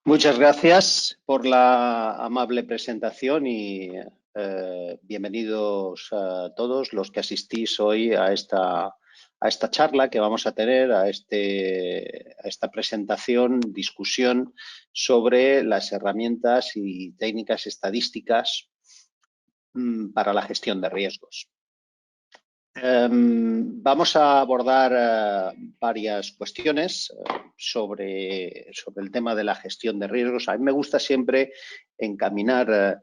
Muchas gracias por la amable presentación y bienvenidos a todos los que asistís hoy a esta charla que vamos a tener, a esta presentación, discusión sobre las herramientas y técnicas estadísticas para la gestión de riesgos. Vamos a abordar varias cuestiones sobre el tema de la gestión de riesgos. A mí me gusta siempre encaminar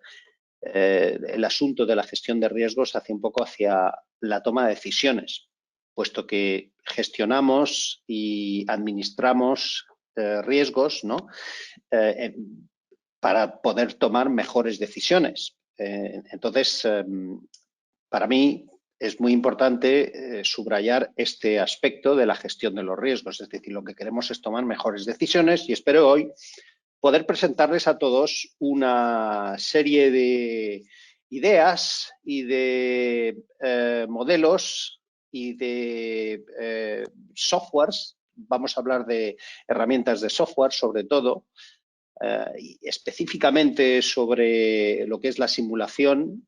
el asunto de la gestión de riesgos hacia un poco hacia la toma de decisiones, puesto que gestionamos y administramos riesgos, ¿no? Eh, para poder tomar mejores decisiones. Entonces, para mí es muy importante subrayar este aspecto de la gestión de los riesgos. Es decir, lo que queremos es tomar mejores decisiones y espero hoy poder presentarles a todos una serie de ideas y de modelos y de softwares. Vamos a hablar de herramientas de software, sobre todo, y específicamente sobre lo que es la simulación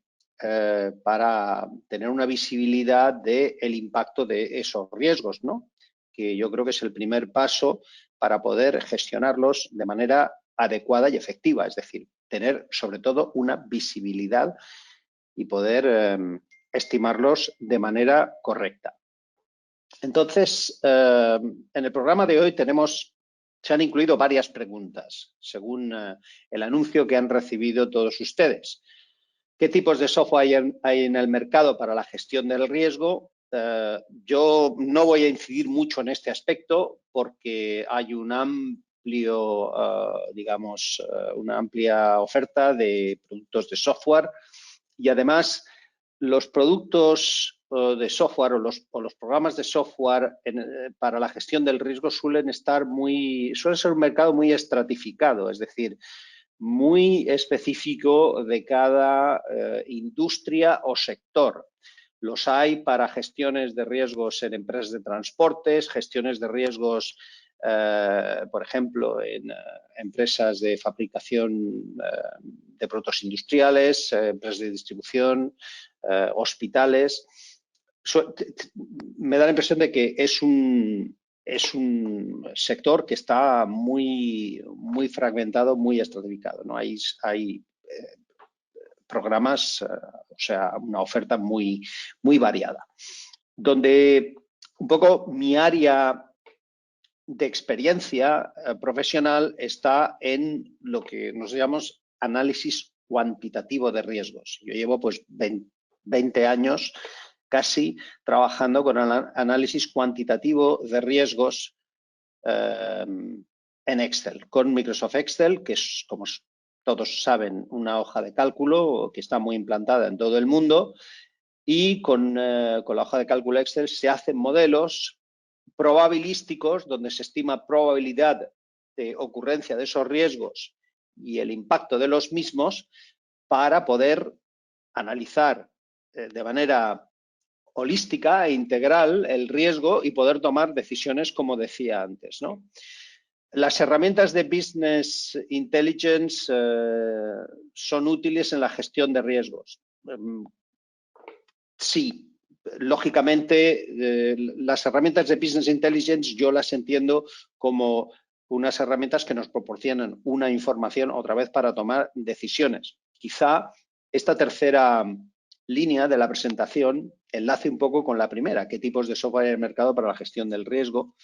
para tener una visibilidad del impacto de esos riesgos, ¿no? Que yo creo que es el primer paso para poder gestionarlos de manera adecuada y efectiva, es decir, tener sobre todo una visibilidad y poder estimarlos de manera correcta. Entonces, en el programa de hoy se han incluido varias preguntas, según el anuncio que han recibido todos ustedes. ¿Qué tipos de software hay en el mercado para la gestión del riesgo? Yo no voy a incidir mucho en este aspecto porque hay un amplio, una amplia oferta de productos de software y además los productos de software o los programas de software para la gestión del riesgo suele ser un mercado muy estratificado, es decir, muy específico de cada industria o sector. Los hay para gestiones de riesgos en empresas de transportes, gestiones de riesgos, por ejemplo, en empresas de fabricación de productos industriales, empresas de distribución, hospitales. Me da la impresión de que es un sector que está muy, muy fragmentado, muy estratificado, ¿no? Hay programas, o sea, una oferta muy, muy variada. Donde un poco mi área de experiencia profesional está en lo que nos llamamos análisis cuantitativo de riesgos. Yo llevo pues 20 años casi trabajando con análisis cuantitativo de riesgos en Excel, con Microsoft Excel, que es, como todos saben, una hoja de cálculo que está muy implantada en todo el mundo, y con la hoja de cálculo Excel se hacen modelos probabilísticos donde se estima probabilidad de ocurrencia de esos riesgos y el impacto de los mismos para poder analizar de manera holística e integral el riesgo y poder tomar decisiones, como decía antes, ¿no? Las herramientas de Business Intelligence son útiles en la gestión de riesgos. Sí, lógicamente, las herramientas de Business Intelligence yo las entiendo como unas herramientas que nos proporcionan una información otra vez para tomar decisiones. Quizá esta tercera línea de la presentación enlace un poco con la primera, qué tipos de software hay en el mercado para la gestión del riesgo.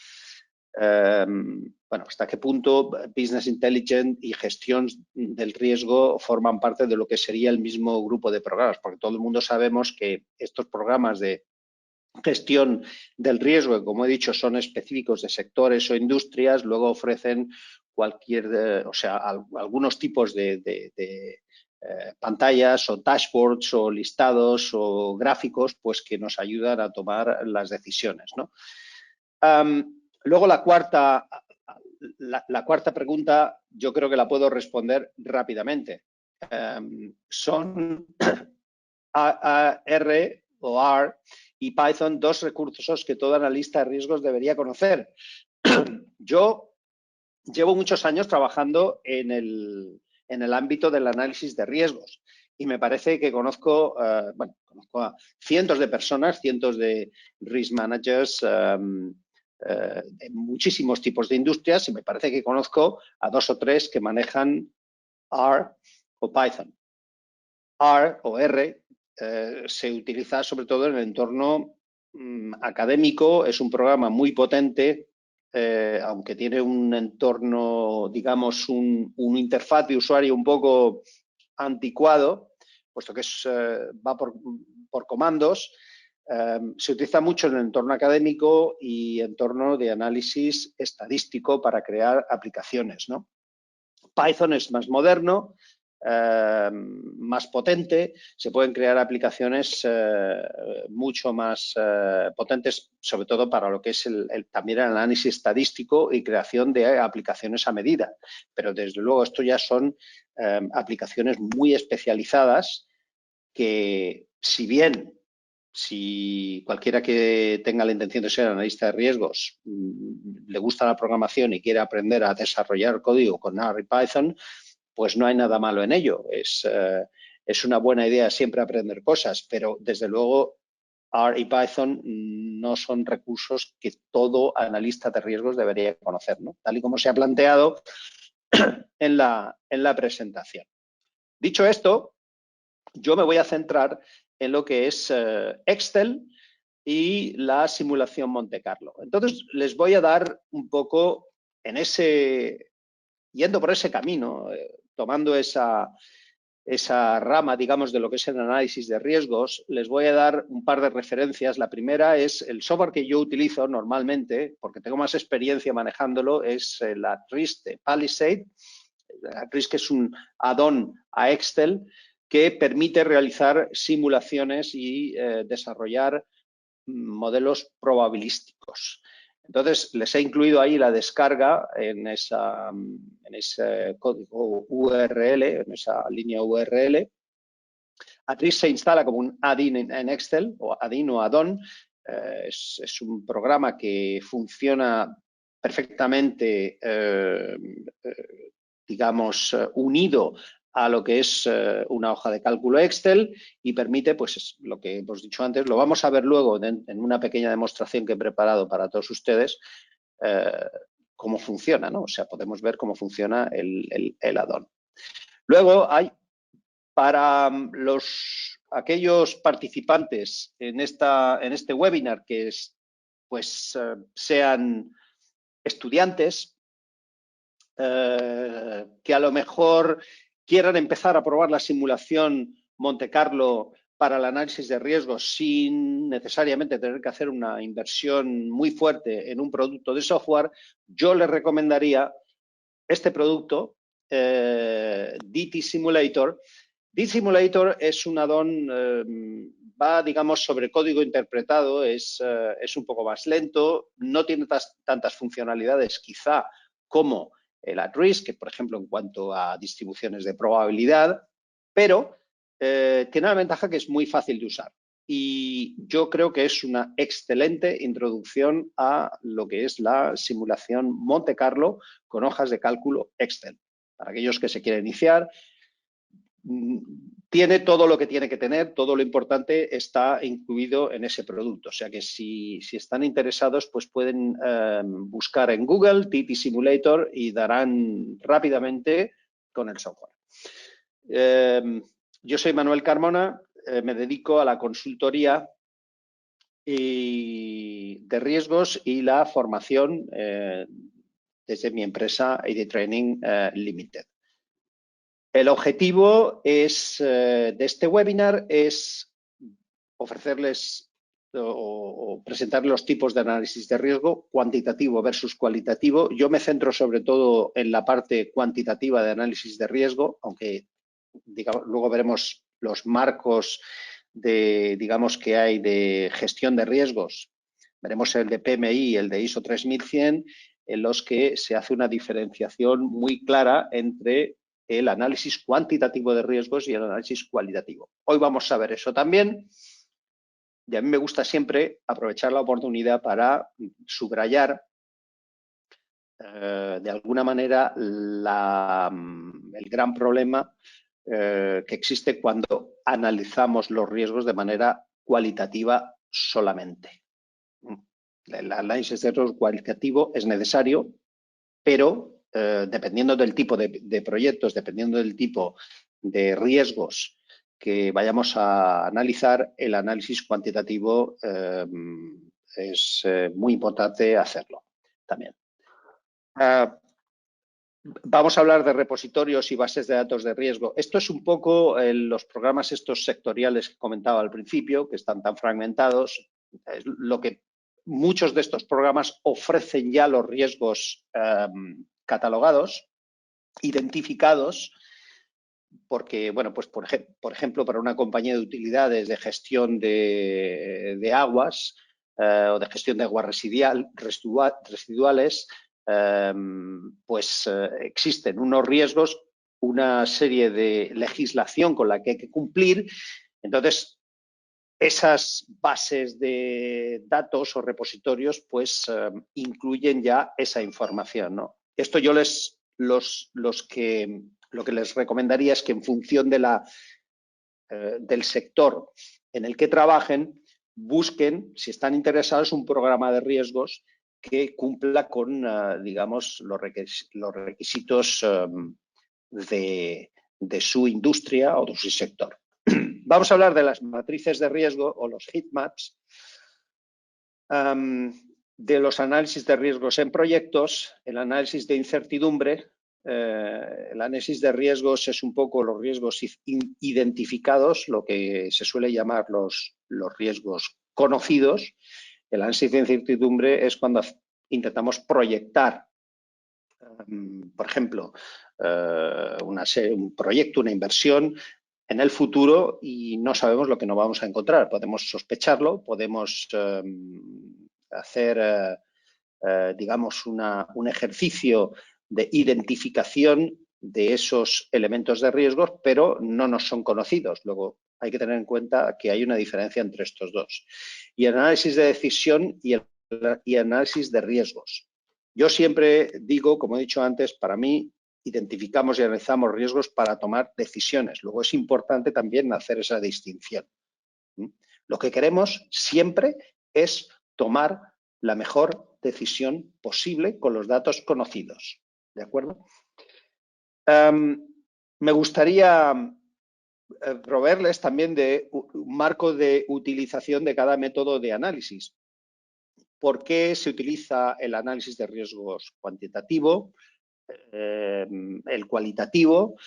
Bueno, hasta qué punto Business Intelligence y gestión del riesgo forman parte de lo que sería el mismo grupo de programas, porque todo el mundo sabemos que estos programas de gestión del riesgo, que como he dicho son específicos de sectores o industrias, luego ofrecen algunos tipos de pantallas o dashboards o listados o gráficos pues que nos ayudan a tomar las decisiones, ¿no? Luego la cuarta pregunta yo creo que la puedo responder rápidamente. Son R o R y Python dos recursos que todo analista de riesgos debería conocer. Yo llevo muchos años trabajando en el ámbito del análisis de riesgos y me parece que conozco a cientos de personas, cientos de risk managers de muchísimos tipos de industrias y me parece que conozco a 2 o 3 que manejan R o Python. R o R se utiliza sobre todo en el entorno académico, es un programa muy potente, aunque tiene un entorno, digamos, un interfaz de usuario un poco anticuado, puesto que va por comandos. Se utiliza mucho en el entorno académico y entorno de análisis estadístico para crear aplicaciones, ¿no? Python es más moderno, más potente, se pueden crear aplicaciones mucho más potentes, sobre todo para lo que es también el análisis estadístico y creación de aplicaciones a medida. Pero desde luego esto ya son aplicaciones muy especializadas que, si cualquiera que tenga la intención de ser analista de riesgos le gusta la programación y quiere aprender a desarrollar código con R y Python, pues no hay nada malo en ello. Es una buena idea siempre aprender cosas, pero desde luego R y Python no son recursos que todo analista de riesgos debería conocer, ¿no? Tal y como se ha planteado en la presentación. Dicho esto, yo me voy a centrar en lo que es Excel y la simulación Monte Carlo. Entonces, les voy a dar un poco yendo por ese camino, tomando esa rama, digamos, de lo que es el análisis de riesgos, les voy a dar un par de referencias. La primera es el software que yo utilizo normalmente, porque tengo más experiencia manejándolo, es la TRIS de Palisade. La TRIS, que es un add-on a Excel que permite realizar simulaciones y desarrollar modelos probabilísticos. Entonces, les he incluido ahí la descarga en ese código URL, en esa línea URL. Atris se instala como un add-in en Excel, o add-in o add-on. Es un programa que funciona perfectamente, digamos, unido a lo que es una hoja de cálculo Excel y permite, pues, lo que hemos dicho antes, lo vamos a ver luego en una pequeña demostración que he preparado para todos ustedes, cómo funciona, ¿no? O sea, podemos ver cómo funciona el add-on. Luego hay, para aquellos participantes en este webinar que sean estudiantes, que a lo mejor quieran empezar a probar la simulación Monte Carlo para el análisis de riesgos sin necesariamente tener que hacer una inversión muy fuerte en un producto de software, yo les recomendaría este producto, DT Simulator. DT Simulator es un add-on, va, digamos, sobre código interpretado, es un poco más lento, no tiene tantas funcionalidades quizá como el at-risk, que por ejemplo en cuanto a distribuciones de probabilidad, pero tiene la ventaja que es muy fácil de usar. Y yo creo que es una excelente introducción a lo que es la simulación Monte Carlo con hojas de cálculo Excel. Para aquellos que se quieren iniciar, tiene todo lo que tiene que tener, todo lo importante está incluido en ese producto. O sea que si están interesados, pues pueden buscar en Google TT Simulator y darán rápidamente con el software. Yo soy Manuel Carmona, me dedico a la consultoría de riesgos y la formación desde mi empresa ID Training Limited. El objetivo de este webinar es ofrecerles o presentar los tipos de análisis de riesgo, cuantitativo versus cualitativo. Yo me centro sobre todo en la parte cuantitativa de análisis de riesgo, aunque luego veremos los marcos digamos, que hay de gestión de riesgos. Veremos el de PMI y el de ISO 3100, en los que se hace una diferenciación muy clara entre el análisis cuantitativo de riesgos y el análisis cualitativo. Hoy vamos a ver eso también. Y a mí me gusta siempre aprovechar la oportunidad para subrayar de alguna manera, el gran problema que existe cuando analizamos los riesgos de manera cualitativa solamente. El análisis de riesgo cualitativo es necesario, pero dependiendo del tipo de proyectos, dependiendo del tipo de riesgos que vayamos a analizar, el análisis cuantitativo es muy importante hacerlo también. Vamos a hablar de repositorios y bases de datos de riesgo. Esto es un poco los programas estos sectoriales que comentaba al principio, que están tan fragmentados. Es lo que muchos de estos programas ofrecen ya los riesgos catalogados, identificados, porque, bueno, pues por ejemplo, para una compañía de utilidades de gestión de aguas o de gestión de aguas residuales, pues existen unos riesgos, una serie de legislación con la que hay que cumplir. Entonces, esas bases de datos o repositorios pues incluyen ya esa información, ¿no? Esto yo lo que les recomendaría es que en función de del sector en el que trabajen, busquen, si están interesados, un programa de riesgos que cumpla con, digamos, los requisitos de su industria o de su sector. Vamos a hablar de las matrices de riesgo o los heat maps, de los análisis de riesgos en proyectos, el análisis de incertidumbre. El análisis de riesgos es un poco los riesgos identificados, lo que se suele llamar los riesgos conocidos. El análisis de incertidumbre es cuando intentamos proyectar, por ejemplo, un proyecto, una inversión en el futuro y no sabemos lo que nos vamos a encontrar. Podemos sospecharlo, podemos hacer, digamos, un ejercicio de identificación de esos elementos de riesgos, pero no nos son conocidos. Luego hay que tener en cuenta que hay una diferencia entre estos dos. Y el análisis de decisión y análisis de riesgos. Yo siempre digo, como he dicho antes, para mí identificamos y analizamos riesgos para tomar decisiones. Luego es importante también hacer esa distinción. Lo que queremos siempre es tomar la mejor decisión posible con los datos conocidos. ¿De acuerdo? Me gustaría proveerles también de un marco de utilización de cada método de análisis. ¿Por qué se utiliza el análisis de riesgos cuantitativo, el cualitativo?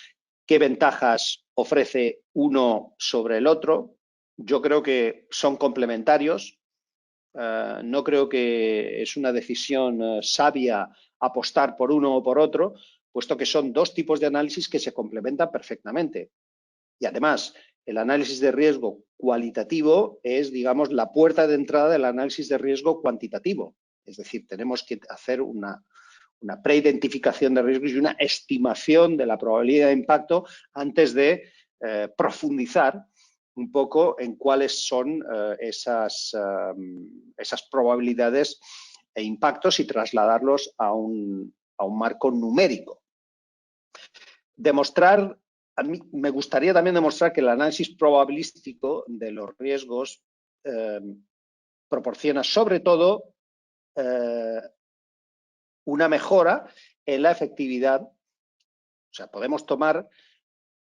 ¿Qué ventajas ofrece uno sobre el otro? Yo creo que son complementarios. No creo que es una decisión sabia apostar por uno o por otro, puesto que son dos tipos de análisis que se complementan perfectamente. Y además, el análisis de riesgo cualitativo es, digamos, la puerta de entrada del análisis de riesgo cuantitativo. Es decir, tenemos que hacer una preidentificación de riesgos y una estimación de la probabilidad de impacto antes de profundizar un poco en cuáles son esas probabilidades e impactos y trasladarlos a un marco numérico. A mí me gustaría también demostrar que el análisis probabilístico de los riesgos proporciona sobre todo una mejora en la efectividad. O sea, podemos tomar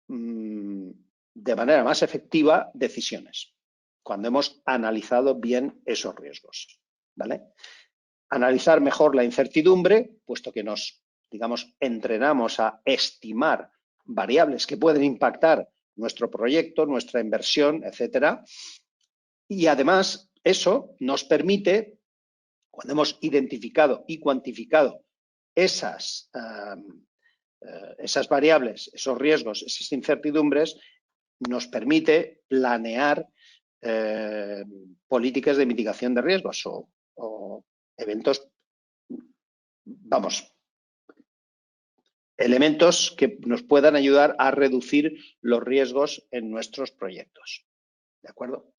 de manera más efectiva decisiones cuando hemos analizado bien esos riesgos, ¿vale? Analizar mejor la incertidumbre, puesto que nos, digamos, entrenamos a estimar variables que pueden impactar nuestro proyecto, nuestra inversión, etcétera. Y además, eso nos permite, cuando hemos identificado y cuantificado esas variables, esos riesgos, esas incertidumbres, nos permite planear políticas de mitigación de riesgos o eventos, vamos, elementos que nos puedan ayudar a reducir los riesgos en nuestros proyectos. ¿De acuerdo?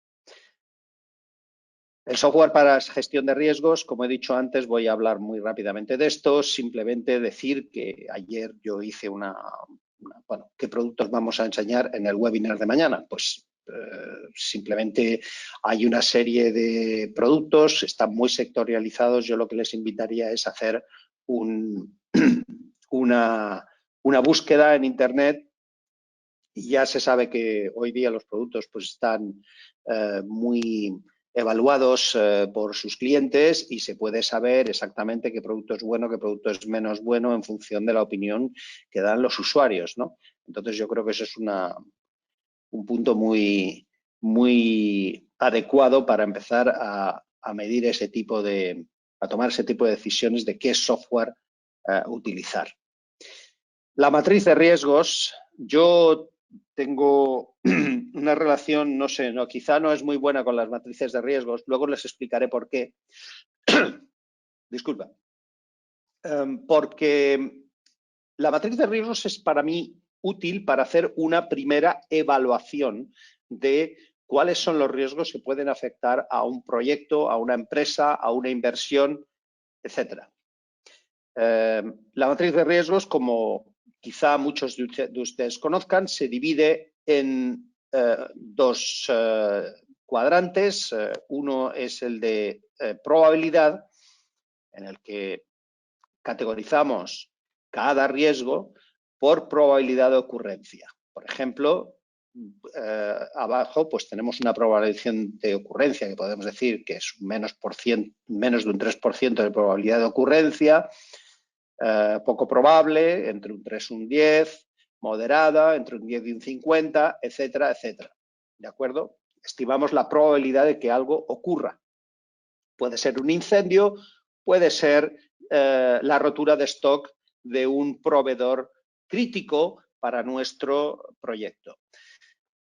El software para gestión de riesgos, como he dicho antes, voy a hablar muy rápidamente de esto. Simplemente decir que ayer yo hice bueno, ¿qué productos vamos a enseñar en el webinar de mañana? Pues simplemente hay una serie de productos, están muy sectorializados. Yo lo que les invitaría es hacer una búsqueda en Internet. Y ya se sabe que hoy día los productos pues están muy evaluados por sus clientes y se puede saber exactamente qué producto es bueno, qué producto es menos bueno en función de la opinión que dan los usuarios, ¿no? Entonces yo creo que eso es un punto muy, muy adecuado para empezar a medir ese tipo a tomar ese tipo de decisiones de qué software utilizar. La matriz de riesgos, yo tengo una relación, no sé, quizá no es muy buena con las matrices de riesgos, luego les explicaré por qué. Disculpa. Porque la matriz de riesgos es para mí útil para hacer una primera evaluación de cuáles son los riesgos que pueden afectar a un proyecto, a una empresa, a una inversión, etcétera. La matriz de riesgos, como quizá muchos de ustedes conozcan, se divide en dos cuadrantes. Uno es el de probabilidad, en el que categorizamos cada riesgo por probabilidad de ocurrencia. Por ejemplo, abajo pues tenemos una probabilidad de ocurrencia que podemos decir que es menos de un 3% de probabilidad de ocurrencia, poco probable, entre un 3 y un 10, moderada, entre un 10 y un 50, etcétera, etcétera. ¿De acuerdo? Estimamos la probabilidad de que algo ocurra. Puede ser un incendio, puede ser la rotura de stock de un proveedor crítico para nuestro proyecto.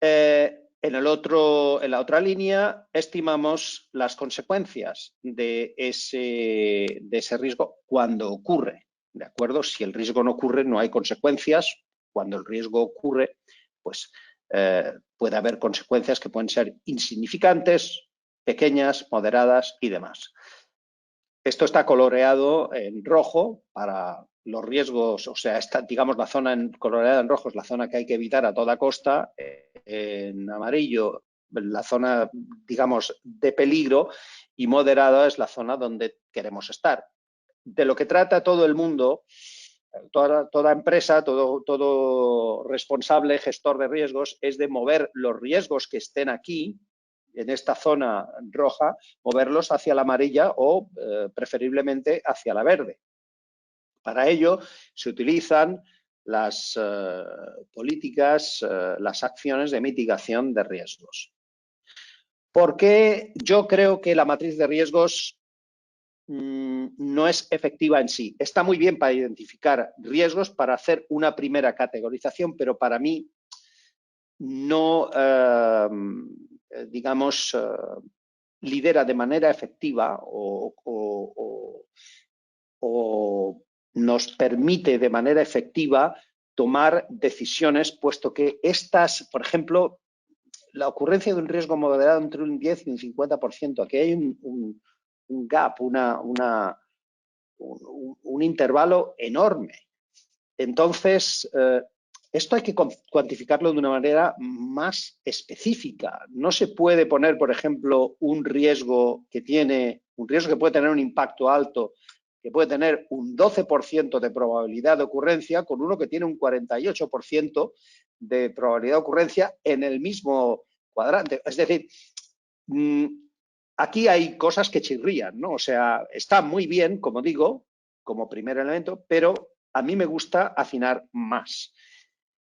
En la otra línea estimamos las consecuencias de ese riesgo cuando ocurre. ¿De acuerdo? Si el riesgo no ocurre, no hay consecuencias. Cuando el riesgo ocurre, pues puede haber consecuencias que pueden ser insignificantes, pequeñas, moderadas y demás. Esto está coloreado en rojo para los riesgos, o sea, digamos la zona coloreada en rojo es la zona que hay que evitar a toda costa, en amarillo la zona, digamos, de peligro y moderada es la zona donde queremos estar. De lo que trata todo el mundo, toda empresa, todo responsable, gestor de riesgos, es de mover los riesgos que estén aquí, en esta zona roja, moverlos hacia la amarilla o preferiblemente hacia la verde. Para ello se utilizan las políticas, las acciones de mitigación de riesgos. ¿Por qué yo creo que la matriz de riesgos no es efectiva en sí? Está muy bien para identificar riesgos, para hacer una primera categorización, pero para mí no, digamos, lidera de manera efectiva o nos permite de manera efectiva tomar decisiones, puesto que estas, por ejemplo, la ocurrencia de un riesgo moderado entre un 10 y un 50%, aquí hay un gap, un intervalo enorme. Entonces, esto hay que cuantificarlo de una manera más específica. No se puede poner, por ejemplo, un riesgo que puede tener un impacto alto, que puede tener un 12% de probabilidad de ocurrencia, con uno que tiene un 48% de probabilidad de ocurrencia en el mismo cuadrante. Es decir, aquí hay cosas que chirrían, ¿no? O sea, está muy bien, como digo, como primer elemento, pero a mí me gusta afinar más.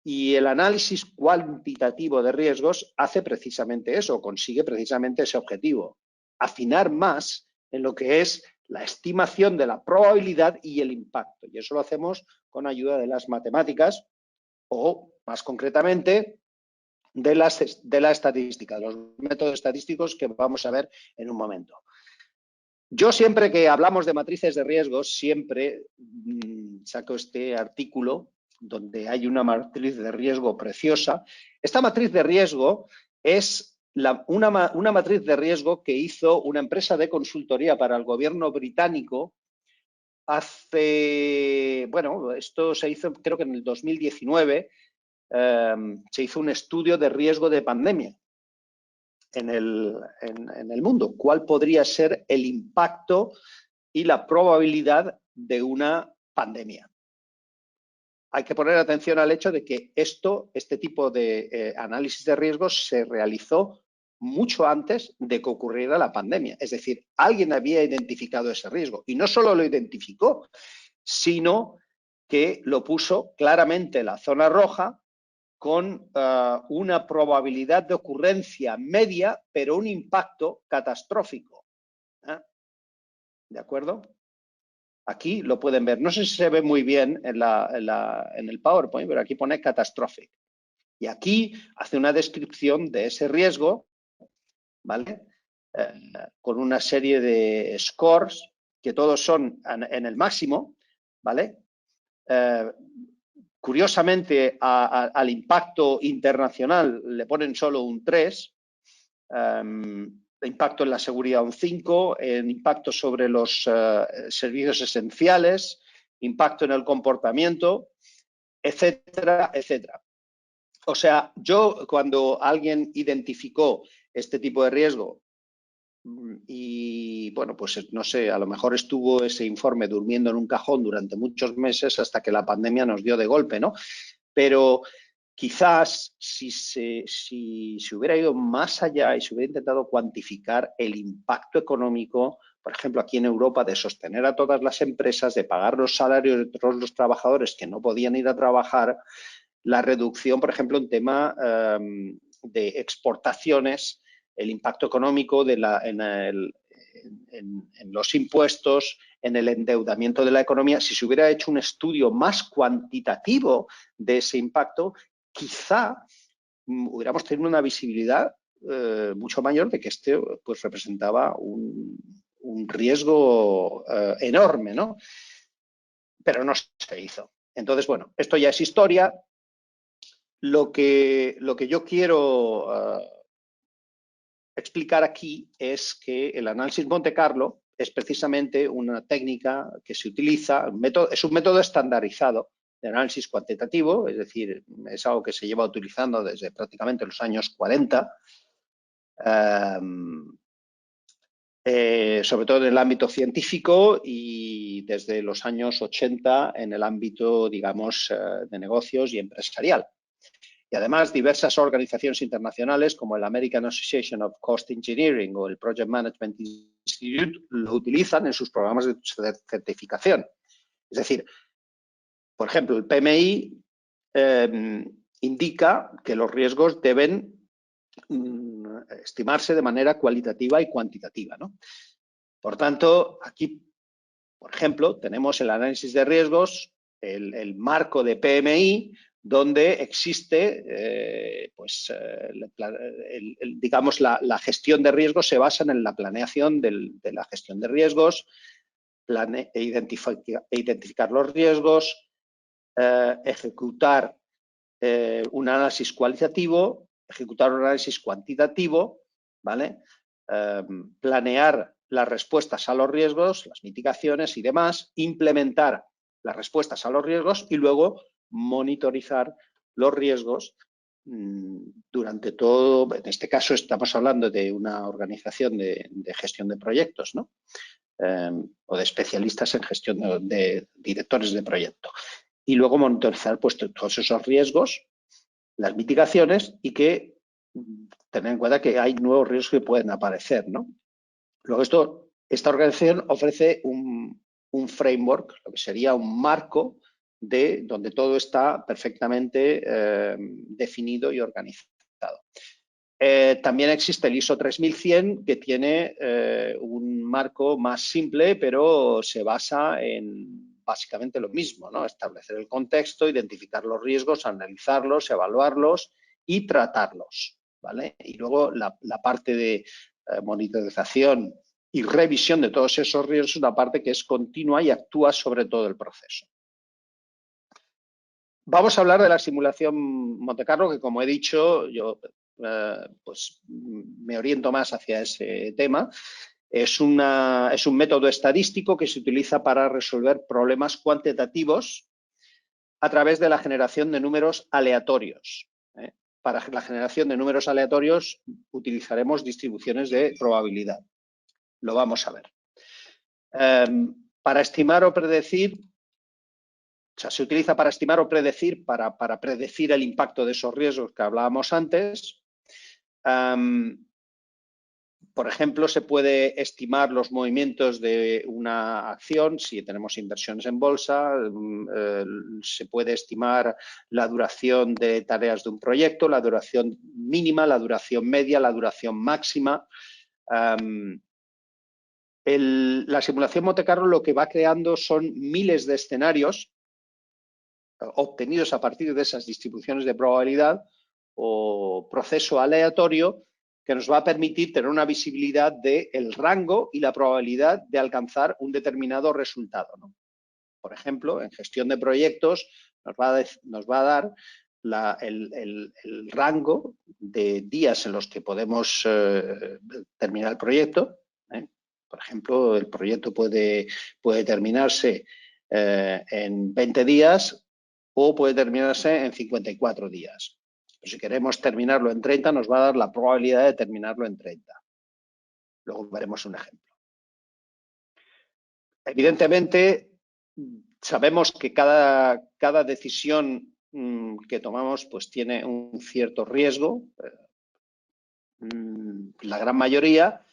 Y el análisis cuantitativo de riesgos hace precisamente eso, consigue precisamente ese objetivo, afinar más en lo que es la estimación de la probabilidad y el impacto. Y eso lo hacemos con ayuda de las matemáticas o, más concretamente, de la estadística, de los métodos estadísticos que vamos a ver en un momento. Yo siempre que hablamos de matrices de riesgos, siempre saco este artículo donde hay una matriz de riesgo preciosa. Esta matriz de riesgo es una matriz de riesgo que hizo una empresa de consultoría para el gobierno británico bueno, esto se hizo creo que en el 2019, se hizo un estudio de riesgo de pandemia en el mundo. ¿Cuál podría ser el impacto y la probabilidad de una pandemia? Hay que poner atención al hecho de que este tipo de análisis de riesgos se realizó mucho antes de que ocurriera la pandemia. Es decir, alguien había identificado ese riesgo y no solo lo identificó, sino que lo puso claramente en la zona roja con una probabilidad de ocurrencia media, pero un impacto catastrófico. ¿De acuerdo? Aquí lo pueden ver. No sé si se ve muy bien en el PowerPoint, pero aquí pone catastrophic. Y aquí hace una descripción de ese riesgo, ¿vale? Con una serie de scores que todos son en el máximo, ¿vale? Curiosamente, al impacto internacional le ponen solo un 3, impacto en la seguridad un 5, impacto sobre los servicios esenciales, impacto en el comportamiento, etcétera, etcétera. O sea, yo cuando alguien identificó este tipo de riesgo y, bueno, pues no sé, a lo mejor estuvo ese informe durmiendo en un cajón durante muchos meses hasta que la pandemia nos dio de golpe, ¿no? Pero quizás si se hubiera ido más allá y se hubiera intentado cuantificar el impacto económico, por ejemplo, aquí en Europa, de sostener a todas las empresas, de pagar los salarios de todos los trabajadores que no podían ir a trabajar, la reducción, por ejemplo, en tema de exportaciones, el impacto económico en los impuestos, en el endeudamiento de la economía. Si se hubiera hecho un estudio más cuantitativo de ese impacto, quizá hubiéramos tenido una visibilidad mucho mayor de que este pues, representaba un riesgo enorme, ¿no? Pero no se hizo. Entonces, bueno, esto ya es historia. Lo que yo quiero explicar aquí es que el análisis Monte Carlo es precisamente una técnica que se utiliza, es un método estandarizado de análisis cuantitativo, es decir, es algo que se lleva utilizando desde prácticamente los años 40, sobre todo en el ámbito científico y desde los años 80 en el ámbito, digamos, de negocios y empresarial. Y además, diversas organizaciones internacionales como el American Association of Cost Engineering o el Project Management Institute lo utilizan en sus programas de certificación. Es decir, por ejemplo, el PMI indica que los riesgos deben estimarse de manera cualitativa y cuantitativa, ¿no? Por tanto, aquí, por ejemplo, tenemos el análisis de riesgos, el marco de PMI, donde existe, digamos, la gestión de riesgos se basa en la planeación de la gestión de riesgos, identificar los riesgos, ejecutar un análisis cualitativo, ejecutar un análisis cuantitativo, ¿vale? Planear las respuestas a los riesgos, las mitigaciones y demás, implementar las respuestas a los riesgos y luego monitorizar los riesgos durante todo. En este caso estamos hablando de una organización de gestión de proyectos, ¿no? O de especialistas en gestión de directores de proyecto. Y luego monitorizar pues, todos esos riesgos, las mitigaciones y que tener en cuenta que hay nuevos riesgos que pueden aparecer, ¿no? Luego esta organización ofrece un framework, lo que sería un marco de donde todo está perfectamente definido y organizado. También existe el ISO 3100 que tiene un marco más simple, pero se basa en básicamente lo mismo, ¿no? Establecer el contexto, identificar los riesgos, analizarlos, evaluarlos y tratarlos, ¿vale? Y luego la parte de monitorización y revisión de todos esos riesgos es una parte que es continua y actúa sobre todo el proceso. Vamos a hablar de la simulación Monte Carlo, que como he dicho, yo pues me oriento más hacia ese tema. Es un método estadístico que se utiliza para resolver problemas cuantitativos a través de la generación de números aleatorios. Para la generación de números aleatorios utilizaremos distribuciones de probabilidad. Lo vamos a ver. Para estimar o predecir, o sea, se utiliza para estimar o predecir, para predecir el impacto de esos riesgos que hablábamos antes. Por ejemplo, se puede estimar los movimientos de una acción, si tenemos inversiones en bolsa, se puede estimar la duración de tareas de un proyecto, la duración mínima, la duración media, la duración máxima. La simulación Monte Carlo lo que va creando son miles de escenarios obtenidos a partir de esas distribuciones de probabilidad o proceso aleatorio que nos va a permitir tener una visibilidad del rango y la probabilidad de alcanzar un determinado resultado, ¿no? Por ejemplo, en gestión de proyectos nos va a dar el rango de días en los que podemos terminar el proyecto. Por ejemplo, el proyecto puede terminarse en 20 días o puede terminarse en 54 días. Si queremos terminarlo en 30, nos va a dar la probabilidad de terminarlo en 30. Luego veremos un ejemplo. Evidentemente, sabemos que cada decisión que tomamos pues tiene un cierto riesgo, la gran mayoría,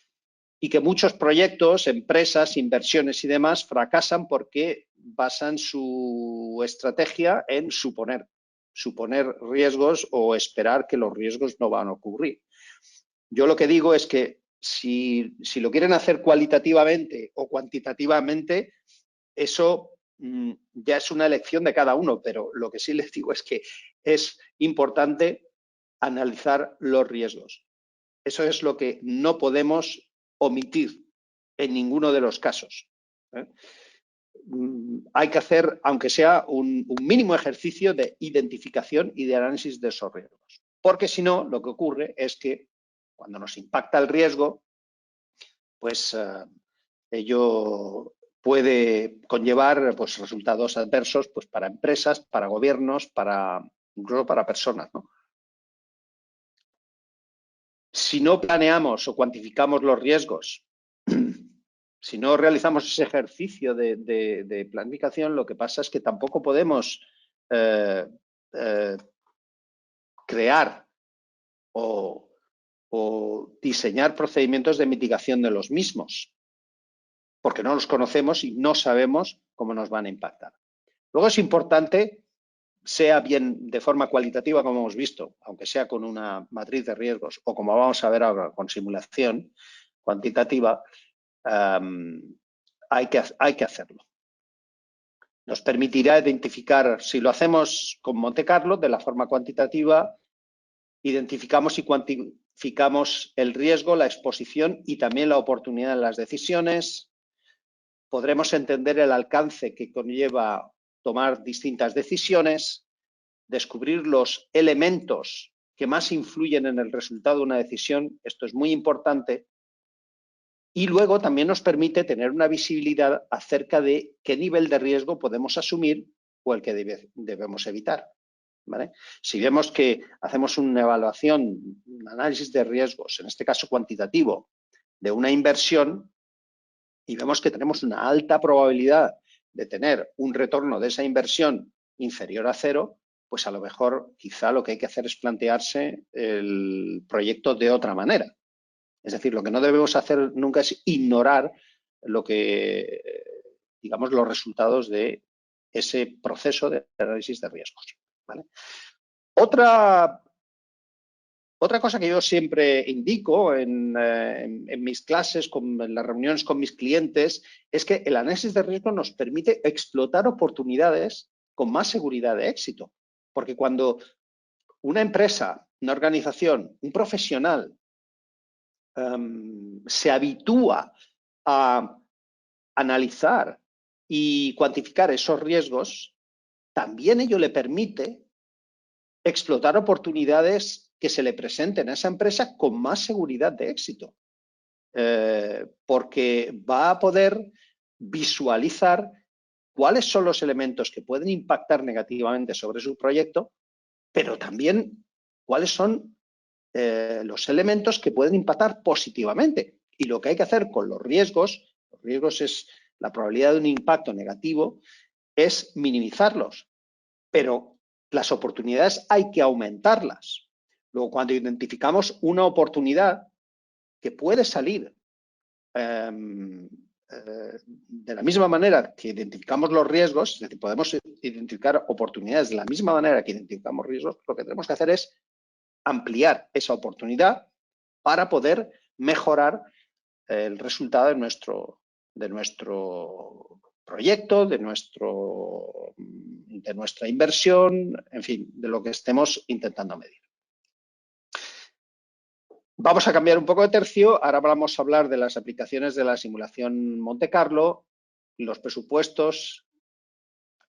y que muchos proyectos, empresas, inversiones y demás fracasan porque basan su estrategia en suponer riesgos o esperar que los riesgos no van a ocurrir. Yo lo que digo es que si lo quieren hacer cualitativamente o cuantitativamente, eso ya es una elección de cada uno, pero lo que sí les digo es que es importante analizar los riesgos. Eso es lo que no podemos omitir en ninguno de los casos. Hay que hacer, aunque sea un mínimo ejercicio de identificación y de análisis de esos riesgos. Porque si no, lo que ocurre es que cuando nos impacta el riesgo, pues ello puede conllevar pues, resultados adversos pues, para empresas, para gobiernos, incluso para personas, ¿no? Si no planeamos o cuantificamos los riesgos, si no realizamos ese ejercicio de planificación, lo que pasa es que tampoco podemos crear o diseñar procedimientos de mitigación de los mismos, porque no los conocemos y no sabemos cómo nos van a impactar. Luego es importante, sea bien de forma cualitativa, como hemos visto, aunque sea con una matriz de riesgos o como vamos a ver ahora con simulación cuantitativa, hay que hacerlo. Nos permitirá identificar, si lo hacemos con Monte Carlo, de la forma cuantitativa, identificamos y cuantificamos el riesgo, la exposición y también la oportunidad en las decisiones. Podremos entender el alcance que conlleva tomar distintas decisiones, descubrir los elementos que más influyen en el resultado de una decisión. Esto es muy importante. Y luego también nos permite tener una visibilidad acerca de qué nivel de riesgo podemos asumir o el que debemos evitar, ¿vale? Si vemos que hacemos una evaluación, un análisis de riesgos, en este caso cuantitativo, de una inversión y vemos que tenemos una alta probabilidad de tener un retorno de esa inversión inferior a cero, pues a lo mejor quizá lo que hay que hacer es plantearse el proyecto de otra manera. Es decir, lo que no debemos hacer nunca es ignorar lo que, digamos, los resultados de ese proceso de análisis de riesgos, ¿vale? Otra cosa que yo siempre indico en mis clases, en las reuniones con mis clientes, es que el análisis de riesgo nos permite explotar oportunidades con más seguridad de éxito. Porque cuando una empresa, una organización, un profesional se habitúa a analizar y cuantificar esos riesgos, también ello le permite explotar oportunidades que se le presenten a esa empresa con más seguridad de éxito, porque va a poder visualizar cuáles son los elementos que pueden impactar negativamente sobre su proyecto, pero también cuáles son los elementos que pueden impactar positivamente. Y lo que hay que hacer con los riesgos es la probabilidad de un impacto negativo, es minimizarlos, pero las oportunidades hay que aumentarlas. Luego, cuando identificamos una oportunidad que puede salir de la misma manera que identificamos los riesgos, es decir, podemos identificar oportunidades de la misma manera que identificamos riesgos, lo que tenemos que hacer es ampliar esa oportunidad para poder mejorar el resultado de nuestro proyecto, de nuestra inversión, en fin, de lo que estemos intentando medir. Vamos a cambiar un poco de tercio. Ahora vamos a hablar de las aplicaciones de la simulación Monte Carlo, los presupuestos,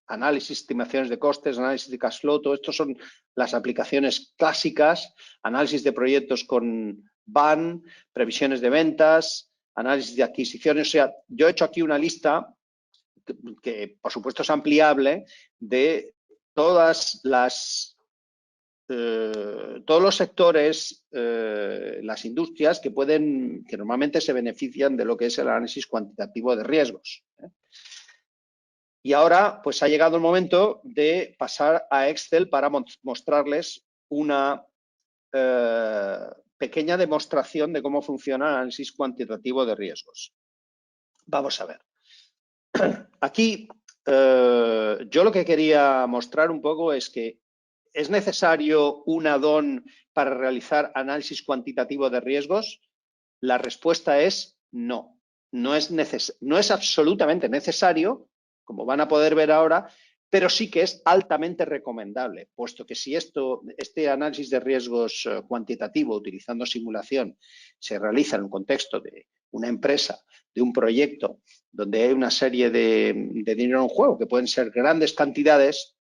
análisis, estimaciones de costes, análisis de cash flow. Todo esto son las aplicaciones clásicas, análisis de proyectos con BAN, previsiones de ventas, análisis de adquisiciones. O sea, yo he hecho aquí una lista que por supuesto es ampliable de todas todos los sectores, las industrias que normalmente se benefician de lo que es el análisis cuantitativo de riesgos. Y ahora, pues ha llegado el momento de pasar a Excel para mostrarles una pequeña demostración de cómo funciona el análisis cuantitativo de riesgos. Vamos a ver. Aquí, yo lo que quería mostrar un poco es que ¿es necesario un add-on para realizar análisis cuantitativo de riesgos? La respuesta es no. No es absolutamente necesario, como van a poder ver ahora, pero sí que es altamente recomendable, puesto que si este análisis de riesgos cuantitativo utilizando simulación se realiza en un contexto de una empresa, de un proyecto, donde hay una serie de dinero en juego, que pueden ser grandes cantidades,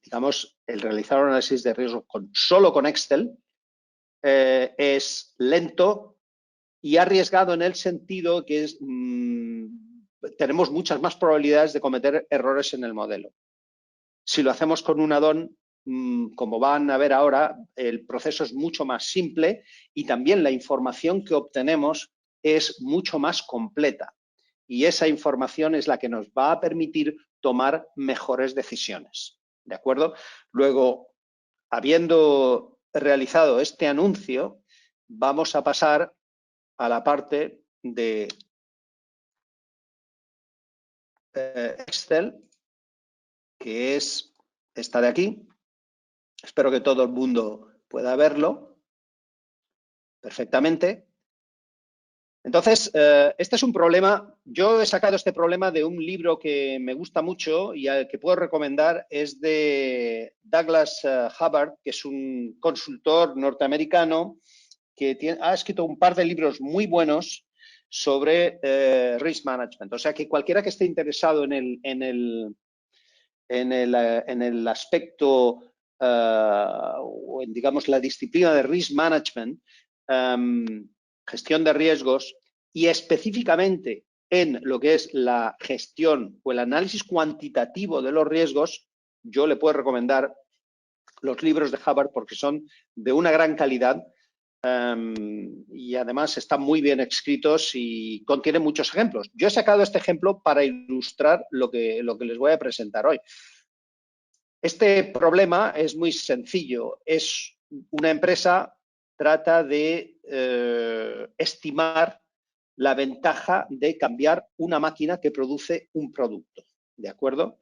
digamos, el realizar un análisis de riesgo solo con Excel es lento y arriesgado en el sentido que tenemos muchas más probabilidades de cometer errores en el modelo. Si lo hacemos con un add-on, como van a ver ahora, el proceso es mucho más simple y también la información que obtenemos es mucho más completa. Y esa información es la que nos va a permitir tomar mejores decisiones. ¿De acuerdo? Luego, habiendo realizado este anuncio, vamos a pasar a la parte de Excel, que es esta de aquí. Espero que todo el mundo pueda verlo perfectamente. Entonces, este es un problema. Yo he sacado este problema de un libro que me gusta mucho y al que puedo recomendar. Es de Douglas Hubbard, que es un consultor norteamericano que ha escrito un par de libros muy buenos sobre risk management. O sea que cualquiera que esté interesado en el aspecto o en, digamos, la disciplina de risk management, gestión de riesgos y específicamente en lo que es la gestión o el análisis cuantitativo de los riesgos, yo le puedo recomendar los libros de Hubbard porque son de una gran calidad y además están muy bien escritos y contienen muchos ejemplos. Yo he sacado este ejemplo para ilustrar lo que les voy a presentar hoy. Este problema es muy sencillo. Es una empresa trata de estimar la ventaja de cambiar una máquina que produce un producto, ¿de acuerdo?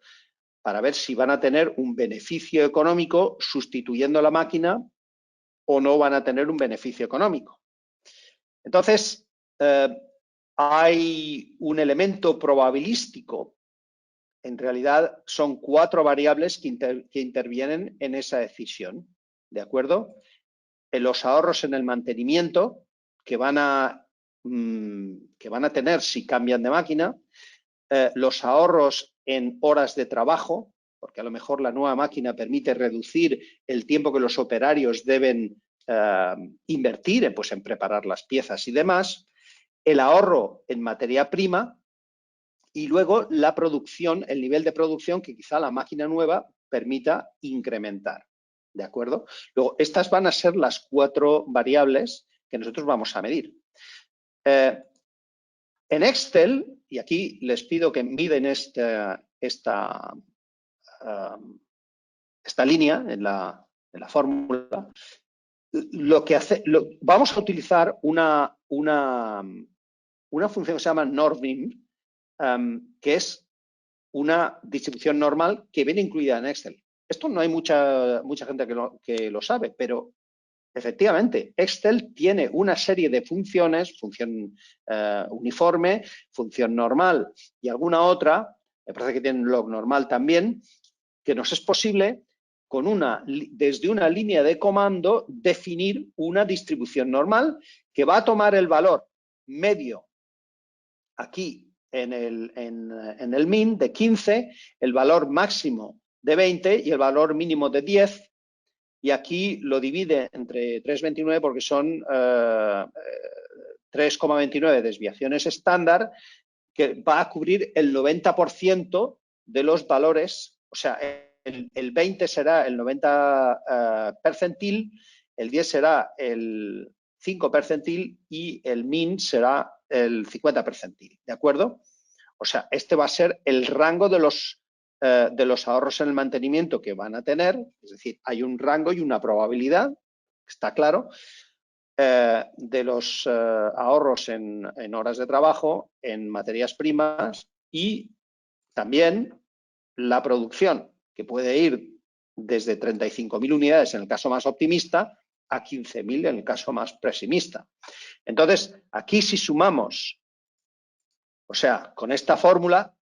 Para ver si van a tener un beneficio económico sustituyendo la máquina o no van a tener un beneficio económico. Entonces, hay un elemento probabilístico. En realidad son 4 variables que intervienen en esa decisión, ¿de acuerdo? Los ahorros en el mantenimiento que van a tener si cambian de máquina, los ahorros en horas de trabajo, porque a lo mejor la nueva máquina permite reducir el tiempo que los operarios deben invertir pues, en preparar las piezas y demás, el ahorro en materia prima y luego la producción, el nivel de producción que quizá la máquina nueva permita incrementar. ¿De acuerdo? Luego, estas van a ser las 4 variables que nosotros vamos a medir. En Excel, y aquí les pido que miden esta línea en la fórmula, vamos a utilizar una función que se llama Normin, que es una distribución normal que viene incluida en Excel. Esto no hay mucha gente que lo sabe, pero efectivamente, Excel tiene una serie de funciones, función uniforme, función normal y alguna otra, me parece que tiene log normal también, que nos es posible desde una línea de comando definir una distribución normal que va a tomar el valor medio aquí en el min de 15, el valor máximo de 20 y el valor mínimo de 10. Y aquí lo divide entre 3,29 porque son 3,29 desviaciones estándar, que va a cubrir el 90% de los valores. O sea, el 20 será el 90 percentil, el 10 será el 5 percentil y el min será el 50 percentil. ¿De acuerdo? O sea, este va a ser el rango de los ahorros en el mantenimiento que van a tener, es decir, hay un rango y una probabilidad, está claro, de los ahorros en horas de trabajo, en materias primas y también la producción, que puede ir desde 35.000 unidades en el caso más optimista a 15.000 en el caso más pesimista. Entonces, aquí si sumamos, o sea, con esta fórmula,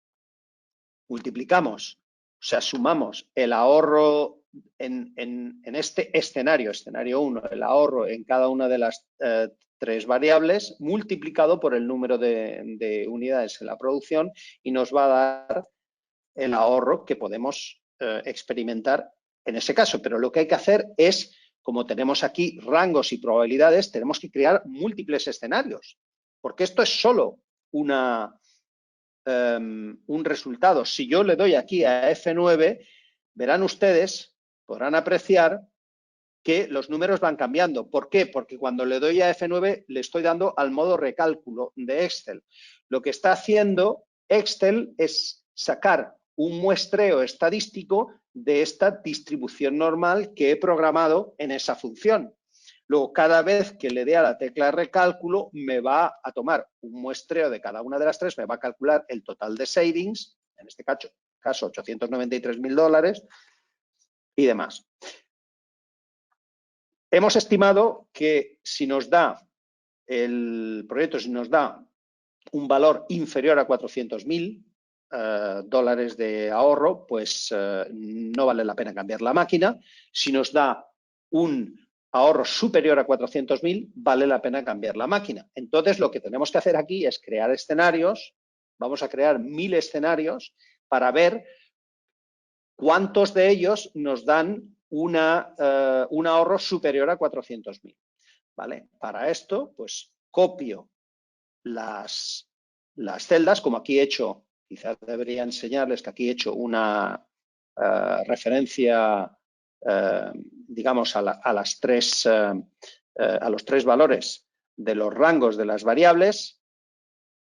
multiplicamos, o sea, sumamos el ahorro en este escenario 1, el ahorro en cada una de las 3 variables, multiplicado por el número de unidades en la producción y nos va a dar el ahorro que podemos experimentar en ese caso. Pero lo que hay que hacer es, como tenemos aquí rangos y probabilidades, tenemos que crear múltiples escenarios, porque esto es solo un resultado. Si yo le doy aquí a F9, verán ustedes, podrán apreciar que los números van cambiando. ¿Por qué? Porque cuando le doy a F9 le estoy dando al modo recálculo de Excel. Lo que está haciendo Excel es sacar un muestreo estadístico de esta distribución normal que he programado en esa función. Luego, cada vez que le dé a la tecla recálculo, me va a tomar un muestreo de cada una de las 3, me va a calcular el total de savings, en este caso $893.000 y demás. Hemos estimado que si nos da el proyecto, si nos da un valor inferior a $400.000 de ahorro, pues no vale la pena cambiar la máquina. Si nos da un ahorro superior a 400.000, vale la pena cambiar la máquina. Entonces, lo que tenemos que hacer aquí es crear escenarios. Vamos a crear 1000 escenarios para ver cuántos de ellos nos dan un ahorro superior a 400.000. ¿Vale? Para esto, pues copio las celdas, como aquí he hecho, quizás debería enseñarles que aquí he hecho una referencia, digamos, a los 3 valores de los rangos de las variables,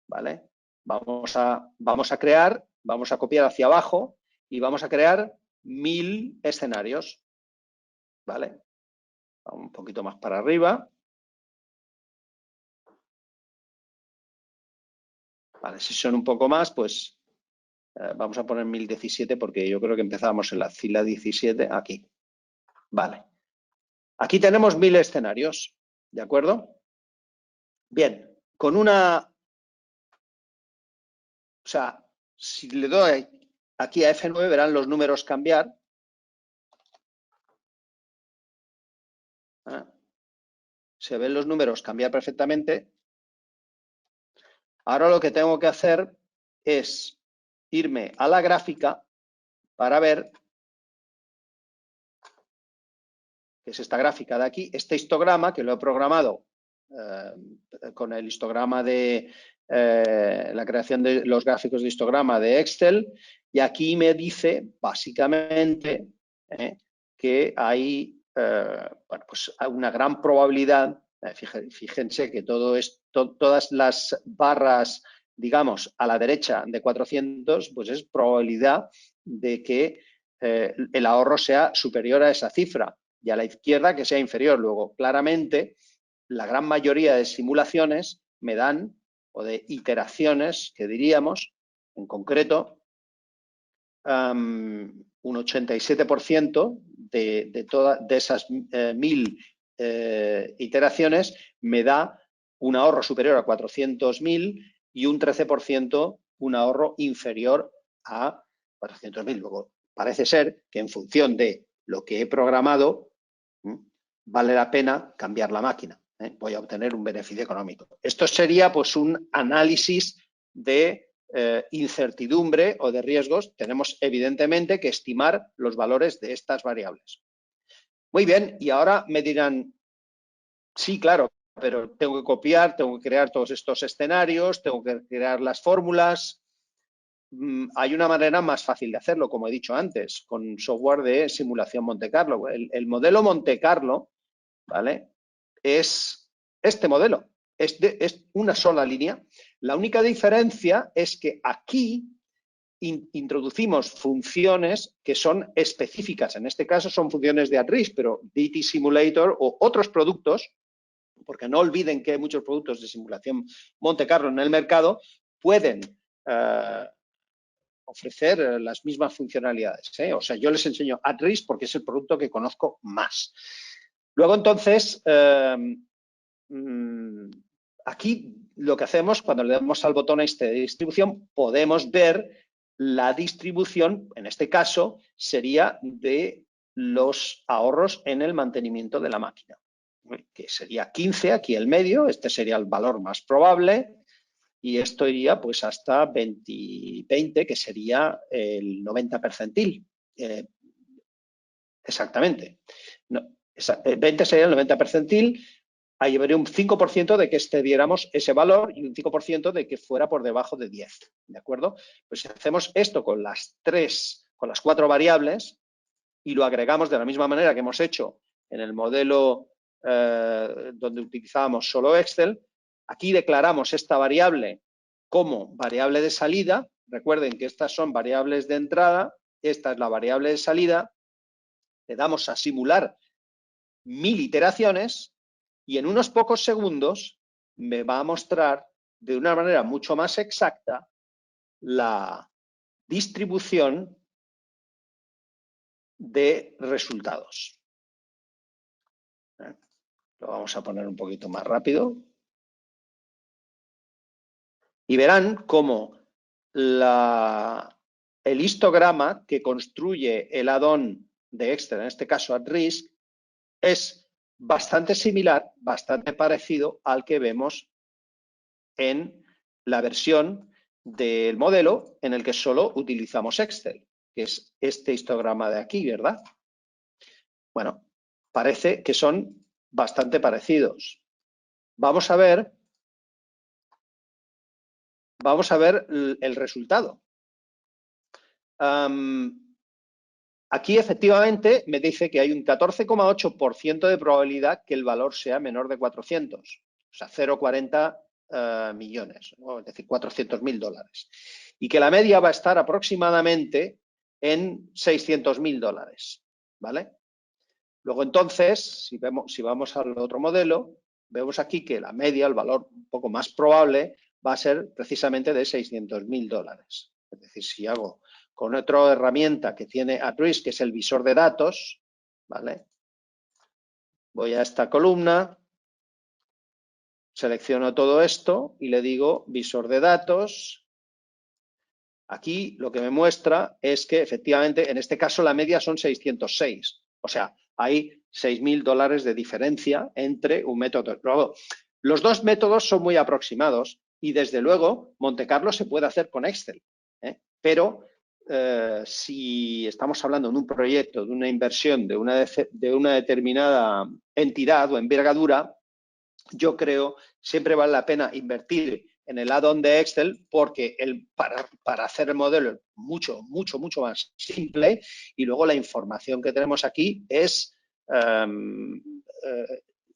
¿vale? Vamos a crear, vamos a copiar hacia abajo y vamos a crear 1000 escenarios, ¿vale? Un poquito más para arriba. Vale, si son un poco más, pues vamos a poner 1017 porque yo creo que empezábamos en la fila 17 aquí. Vale. Aquí tenemos 1000 escenarios, ¿de acuerdo? Bien, con una... O sea, si le doy aquí a F9 verán los números cambiar. Se ven los números cambiar perfectamente. Ahora lo que tengo que hacer es irme a la gráfica para ver, que es esta gráfica de aquí, este histograma que lo he programado con el histograma de la creación de los gráficos de histograma de Excel, y aquí me dice básicamente que hay bueno, pues una gran probabilidad, fíjense que todas las barras, digamos, a la derecha de 400, pues es probabilidad de que el ahorro sea superior a esa cifra, y a la izquierda que sea inferior. Luego, claramente, la gran mayoría de simulaciones me dan, o de iteraciones, que diríamos, en concreto, un 87% de esas 1000 iteraciones me da un ahorro superior a 400.000 y un 13% un ahorro inferior a 400.000. Luego, parece ser que en función de lo que he programado, vale la pena cambiar la máquina. Voy a obtener un beneficio económico. Esto sería pues un análisis de incertidumbre o de riesgos. Tenemos evidentemente que estimar los valores de estas variables. Muy bien, y ahora me dirán, sí, claro, pero tengo que copiar, tengo que crear todos estos escenarios, tengo que crear las fórmulas. Hay una manera más fácil de hacerlo, como he dicho antes, con software de simulación Monte Carlo. El modelo Monte Carlo, ¿vale?, es este modelo, es una sola línea. La única diferencia es que aquí introducimos funciones que son específicas. En este caso son funciones de at-risk, pero DT Simulator o otros productos, porque no olviden que hay muchos productos de simulación Monte Carlo en el mercado, pueden ofrecer las mismas funcionalidades. O sea, yo les enseño at-risk porque es el producto que conozco más. Luego, entonces, aquí lo que hacemos cuando le damos al botón este de distribución, podemos ver la distribución, en este caso, sería de los ahorros en el mantenimiento de la máquina, que sería 15, aquí el medio, este sería el valor más probable, y esto iría pues hasta 20, que sería el 90 percentil. Exactamente. No, 20 sería el 90 percentil. Ahí habría un 5% de que excediéramos ese valor y un 5% de que fuera por debajo de 10. ¿De acuerdo? Pues si hacemos esto con las 4 variables y lo agregamos de la misma manera que hemos hecho en el modelo donde utilizábamos solo Excel, aquí declaramos esta variable como variable de salida. Recuerden que estas son variables de entrada, esta es la variable de salida. Le damos a simular 1000 iteraciones y en unos pocos segundos me va a mostrar de una manera mucho más exacta la distribución de resultados. Lo vamos a poner un poquito más rápido. Y verán cómo el histograma que construye el add-on de Excel, en este caso at-risk, es bastante similar, bastante parecido al que vemos en la versión del modelo en el que solo utilizamos Excel, que es este histograma de aquí, ¿verdad? Bueno, parece que son bastante parecidos. Vamos a ver el resultado. Aquí efectivamente me dice que hay un 14,8% de probabilidad que el valor sea menor de 400, o sea, 0,40 millones, ¿no? Es decir, 400.000 dólares. Y que la media va a estar aproximadamente en 600.000 dólares, ¿vale? Luego, entonces, si vamos al otro modelo, vemos aquí que la media, el valor un poco más probable, va a ser precisamente de 600.000 dólares. Es decir, si hago con otra herramienta que tiene at-risk, que es el visor de datos, ¿vale? Voy a esta columna, selecciono todo esto y le digo visor de datos. Aquí lo que me muestra es que efectivamente, en este caso, la media son 606. O sea, hay 6.000 dólares de diferencia entre un método. Luego, los dos métodos son muy aproximados y, desde luego, Monte Carlo se puede hacer con Excel, pero si estamos hablando de un proyecto, de una inversión, de una determinada entidad o envergadura, yo creo siempre vale la pena invertir en el add-on de Excel porque para hacer el modelo es mucho más simple y luego la información que tenemos aquí es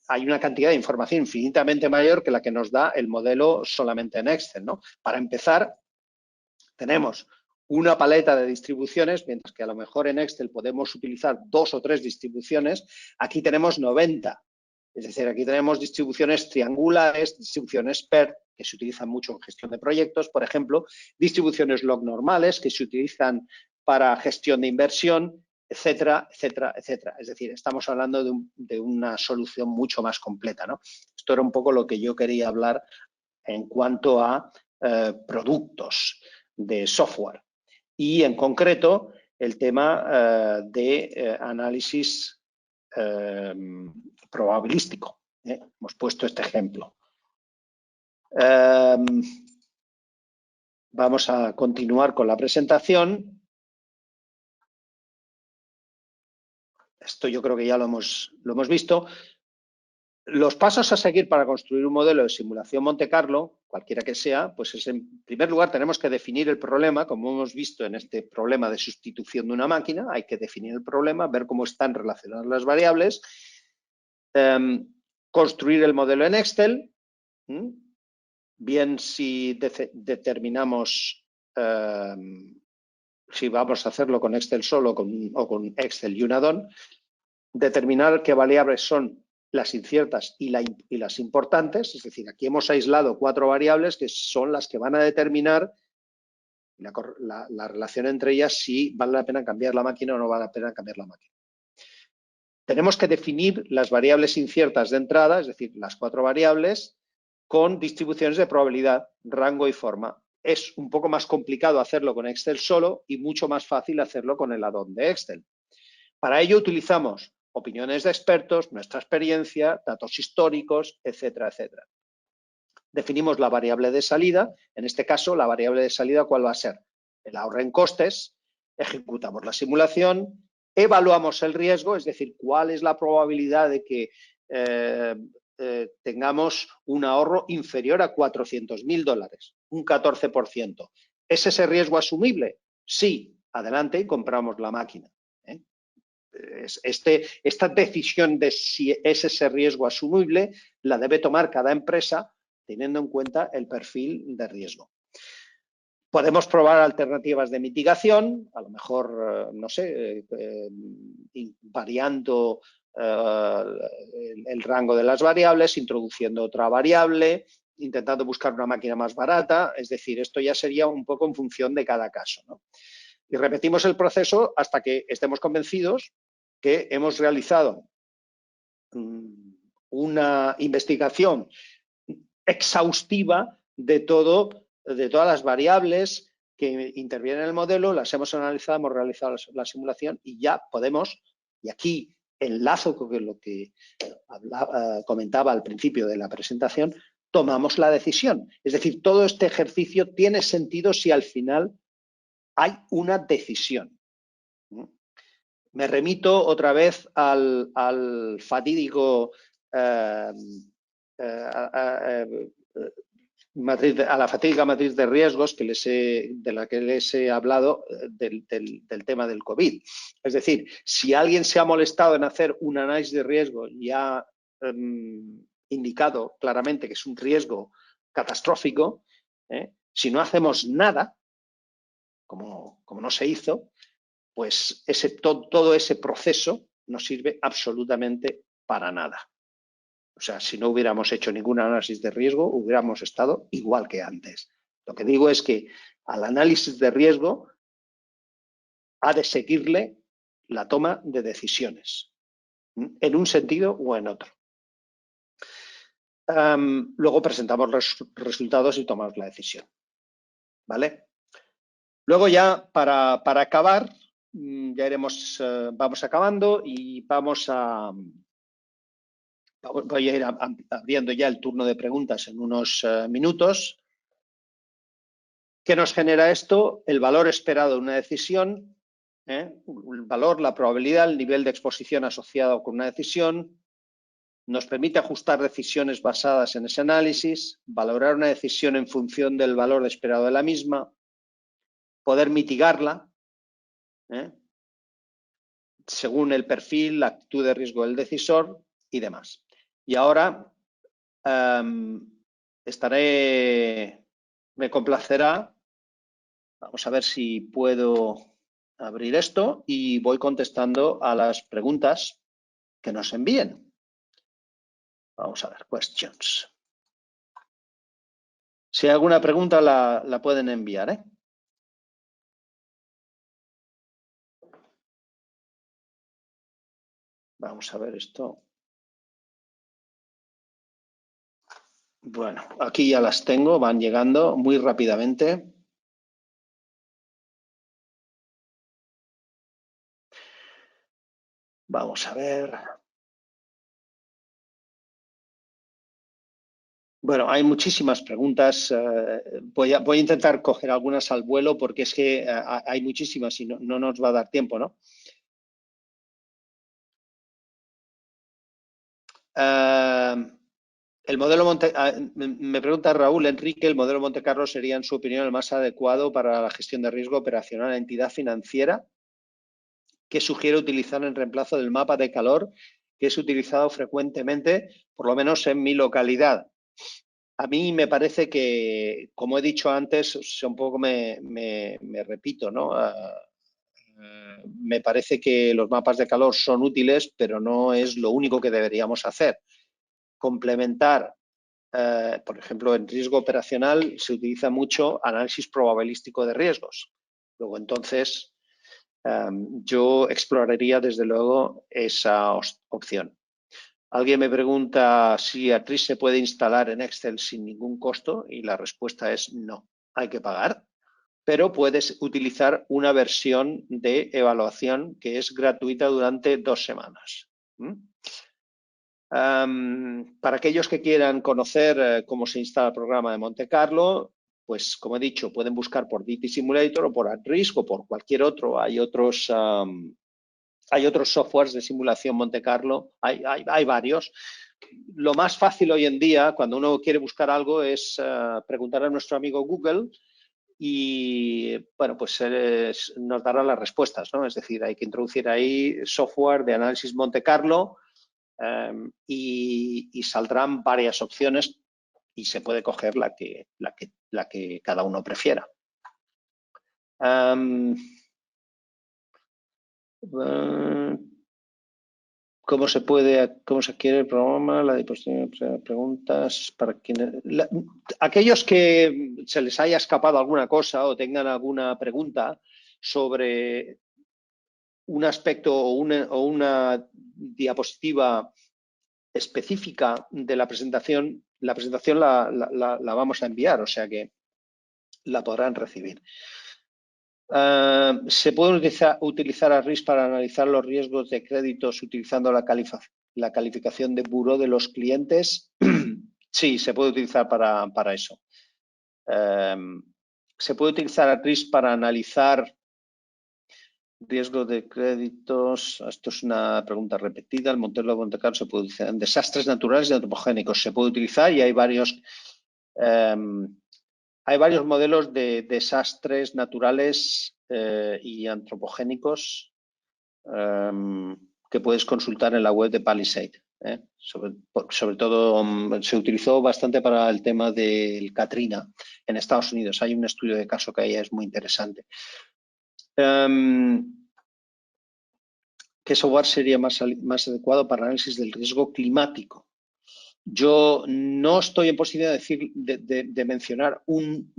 hay una cantidad de información infinitamente mayor que la que nos da el modelo solamente en Excel, ¿no? Para empezar, tenemos una paleta de distribuciones, mientras que a lo mejor en Excel podemos utilizar 2 o 3 distribuciones, aquí tenemos 90. Es decir, aquí tenemos distribuciones triangulares, distribuciones PERT, que se utilizan mucho en gestión de proyectos, por ejemplo, distribuciones log normales, que se utilizan para gestión de inversión, etcétera, etcétera, etcétera. Es decir, estamos hablando de una solución mucho más completa, ¿no? Esto era un poco lo que yo quería hablar en cuanto a productos de software y en concreto el tema de análisis probabilístico. Hemos puesto este ejemplo. Vamos a continuar con la presentación. Esto yo creo que ya lo hemos visto. Los pasos a seguir para construir un modelo de simulación Monte Carlo, cualquiera que sea, pues es en primer lugar tenemos que definir el problema, como hemos visto en este problema de sustitución de una máquina, hay que definir el problema, ver cómo están relacionadas las variables, construir el modelo en Excel, bien si determinamos si vamos a hacerlo con Excel solo o con Excel y un add-on, determinar qué variables son las inciertas y las importantes, es decir, aquí hemos aislado 4 variables que son las que van a determinar la relación entre ellas, si vale la pena cambiar la máquina o no vale la pena cambiar la máquina. Tenemos que definir las variables inciertas de entrada, es decir, las 4 variables, con distribuciones de probabilidad, rango y forma. Es un poco más complicado hacerlo con Excel solo y mucho más fácil hacerlo con el add-on de Excel. Para ello utilizamos opiniones de expertos, nuestra experiencia, datos históricos, etcétera, etcétera. Definimos la variable de salida. En este caso, la variable de salida, ¿cuál va a ser? El ahorro en costes. Ejecutamos la simulación. Evaluamos el riesgo, es decir, cuál es la probabilidad de que tengamos un ahorro inferior a $400.000, un 14%. ¿Es ese riesgo asumible? Sí. Adelante y compramos la máquina. Esta decisión de si es ese riesgo asumible la debe tomar cada empresa teniendo en cuenta el perfil de riesgo. Podemos probar alternativas de mitigación, a lo mejor, no sé, variando el rango de las variables, introduciendo otra variable, intentando buscar una máquina más barata, es decir, esto ya sería un poco en función de cada caso, ¿no? Y repetimos el proceso hasta que estemos convencidos que hemos realizado una investigación exhaustiva de todas las variables que intervienen en el modelo, las hemos analizado, hemos realizado la simulación y ya podemos, y aquí enlazo con lo que comentaba al principio de la presentación, tomamos la decisión. Es decir, todo este ejercicio tiene sentido si al final hay una decisión. Me remito otra vez al fatídico a la fatídica matriz de riesgos de la que les he hablado del tema del COVID. Es decir, si alguien se ha molestado en hacer un análisis de riesgo y ha indicado claramente que es un riesgo catastrófico, si no hacemos nada, como no se hizo, pues todo ese proceso no sirve absolutamente para nada. O sea, si no hubiéramos hecho ningún análisis de riesgo, hubiéramos estado igual que antes. Lo que digo es que al análisis de riesgo ha de seguirle la toma de decisiones, en un sentido o en otro. Luego presentamos los resultados y tomamos la decisión. ¿Vale? Luego ya, para acabar, ya vamos acabando y voy a ir abriendo ya el turno de preguntas en unos minutos. ¿Qué nos genera esto? El valor esperado de una decisión, el valor, la probabilidad, el nivel de exposición asociado con una decisión. Nos permite ajustar decisiones basadas en ese análisis, valorar una decisión en función del valor esperado de la misma, poder mitigarla, según el perfil, la actitud de riesgo del decisor y demás. Y ahora me complacerá, vamos a ver si puedo abrir esto y voy contestando a las preguntas que nos envíen. Vamos a ver, questions. Si hay alguna pregunta la pueden enviar, ¿eh? Vamos a ver esto. Bueno, aquí ya las tengo, van llegando muy rápidamente. Vamos a ver. Bueno, hay muchísimas preguntas. Voy a intentar coger algunas al vuelo porque es que hay muchísimas y no nos va a dar tiempo, ¿no? El modelo me pregunta Raúl Enrique, ¿el modelo Monte Carlo sería, en su opinión, el más adecuado para la gestión de riesgo operacional en la entidad financiera? ¿Qué sugiere utilizar en reemplazo del mapa de calor que es utilizado frecuentemente, por lo menos en mi localidad? A mí me parece que, como he dicho antes, un poco me repito, ¿no? Me parece que los mapas de calor son útiles, pero no es lo único que deberíamos hacer. Complementar, por ejemplo, en riesgo operacional se utiliza mucho análisis probabilístico de riesgos. Luego, entonces, yo exploraría desde luego esa opción. Alguien me pregunta si ATRIS se puede instalar en Excel sin ningún costo y la respuesta es no, hay que pagar, pero puedes utilizar una versión de evaluación que es gratuita durante 2 semanas. Para aquellos que quieran conocer cómo se instala el programa de Monte Carlo, pues como he dicho, pueden buscar por DT Simulator o por ATRIS o por cualquier otro. Hay otros softwares de simulación Monte Carlo, hay varios. Lo más fácil hoy en día, cuando uno quiere buscar algo, es preguntar a nuestro amigo Google y, bueno, pues nos dará las respuestas, ¿no? Es decir, hay que introducir ahí software de análisis Monte Carlo y saldrán varias opciones y se puede coger la que cada uno prefiera. ¿Cómo se adquiere el programa? La disposición de preguntas para quienes. Aquellos que se les haya escapado alguna cosa o tengan alguna pregunta sobre un aspecto o una diapositiva específica de la presentación la vamos a enviar, o sea que la podrán recibir. ¿Se puede utilizar ARIS para analizar los riesgos de créditos utilizando la calificación de buró de los clientes? Sí, se puede utilizar para eso. ¿Se puede utilizar ARIS para analizar riesgo de créditos? Esto es una pregunta repetida. El modelo de Monte Carlo se puede utilizar en desastres naturales y antropogénicos. Se puede utilizar y hay varios modelos de desastres naturales y antropogénicos que puedes consultar en la web de Palisade. Sobre todo se utilizó bastante para el tema del Katrina en Estados Unidos. Hay un estudio de caso que ahí es muy interesante. ¿Qué software sería más adecuado para análisis del riesgo climático? Yo no estoy en posibilidad de mencionar un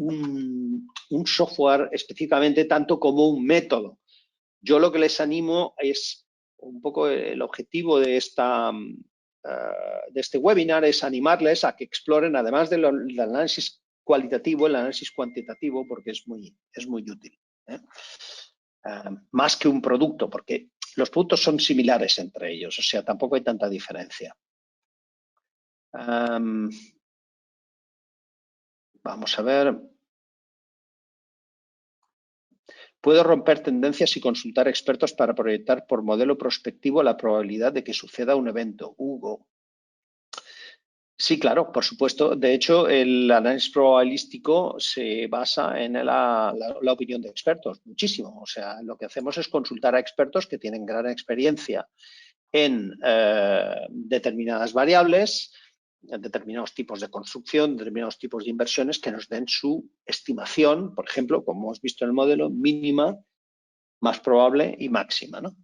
software específicamente tanto como un método. Yo lo que les animo es un poco el objetivo de este webinar es animarles a que exploren, además del análisis cualitativo, el análisis cuantitativo, porque es muy útil. Más que un producto, porque los productos son similares entre ellos, o sea, tampoco hay tanta diferencia. Vamos a ver. Puedo romper tendencias y consultar expertos para proyectar por modelo prospectivo la probabilidad de que suceda un evento. Hugo. Sí, claro, por supuesto. De hecho, el análisis probabilístico se basa en la opinión de expertos, muchísimo. O sea, lo que hacemos es consultar a expertos que tienen gran experiencia en determinadas variables, en determinados tipos de construcción, determinados tipos de inversiones que nos den su estimación, por ejemplo, como hemos visto en el modelo, mínima, más probable y máxima, ¿no?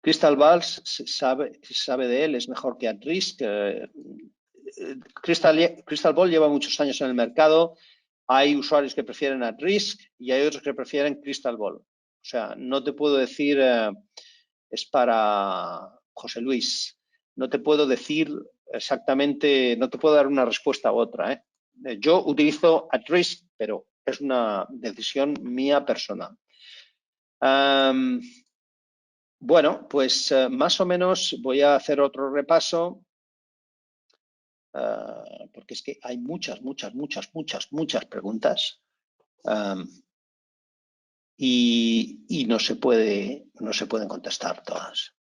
Crystal Balls sabe de él, es mejor que AtRisk. Crystal Ball lleva muchos años en el mercado. Hay usuarios que prefieren AtRisk y hay otros que prefieren Crystal Ball. O sea, no te puedo decir, es para José Luis. No te puedo decir exactamente, no te puedo dar una respuesta u otra. Yo utilizo AtRisk, pero es una decisión mía personal. Bueno, pues más o menos voy a hacer otro repaso, porque es que hay muchas preguntas y no se pueden contestar todas.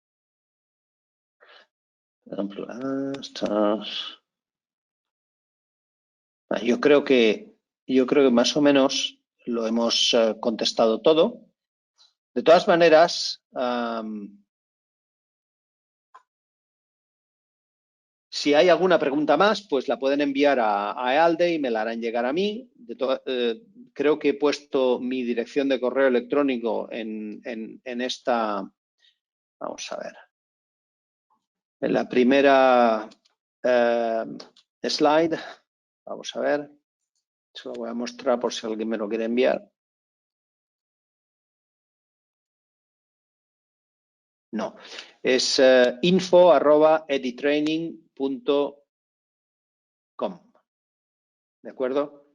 Yo creo que más o menos lo hemos contestado todo. De todas maneras, si hay alguna pregunta más, pues la pueden enviar a EALDE y me la harán llegar a mí. Creo que he puesto mi dirección de correo electrónico en esta. Vamos a ver. En la primera slide. Vamos a ver. Se lo voy a mostrar por si alguien me lo quiere enviar. No. Es info@editraining.com. ¿De acuerdo?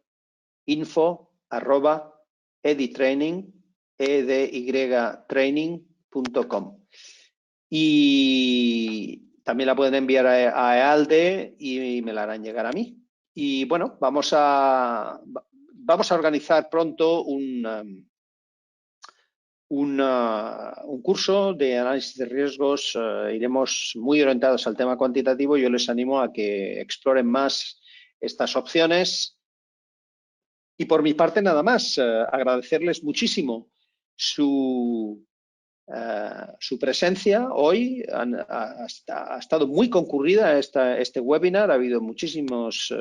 info@editraining.com. Y también la pueden enviar a EALDE y me la harán llegar a mí. Y bueno, vamos a organizar pronto un curso de análisis de riesgos. Iremos muy orientados al tema cuantitativo. Yo les animo a que exploren más estas opciones. Y por mi parte, nada más, agradecerles muchísimo su presencia hoy. Ha estado muy concurrida este webinar. Ha habido muchísimos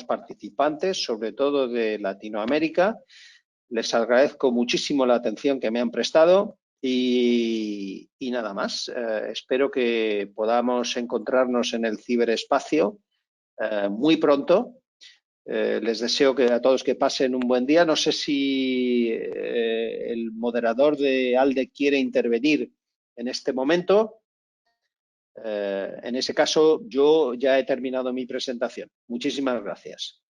participantes, sobre todo de Latinoamérica. Les agradezco muchísimo la atención que me han prestado y nada más. Espero que podamos encontrarnos en el ciberespacio muy pronto. Les deseo a todos que pasen un buen día. No sé si el moderador de ALDE quiere intervenir en este momento. En ese caso, yo ya he terminado mi presentación. Muchísimas gracias.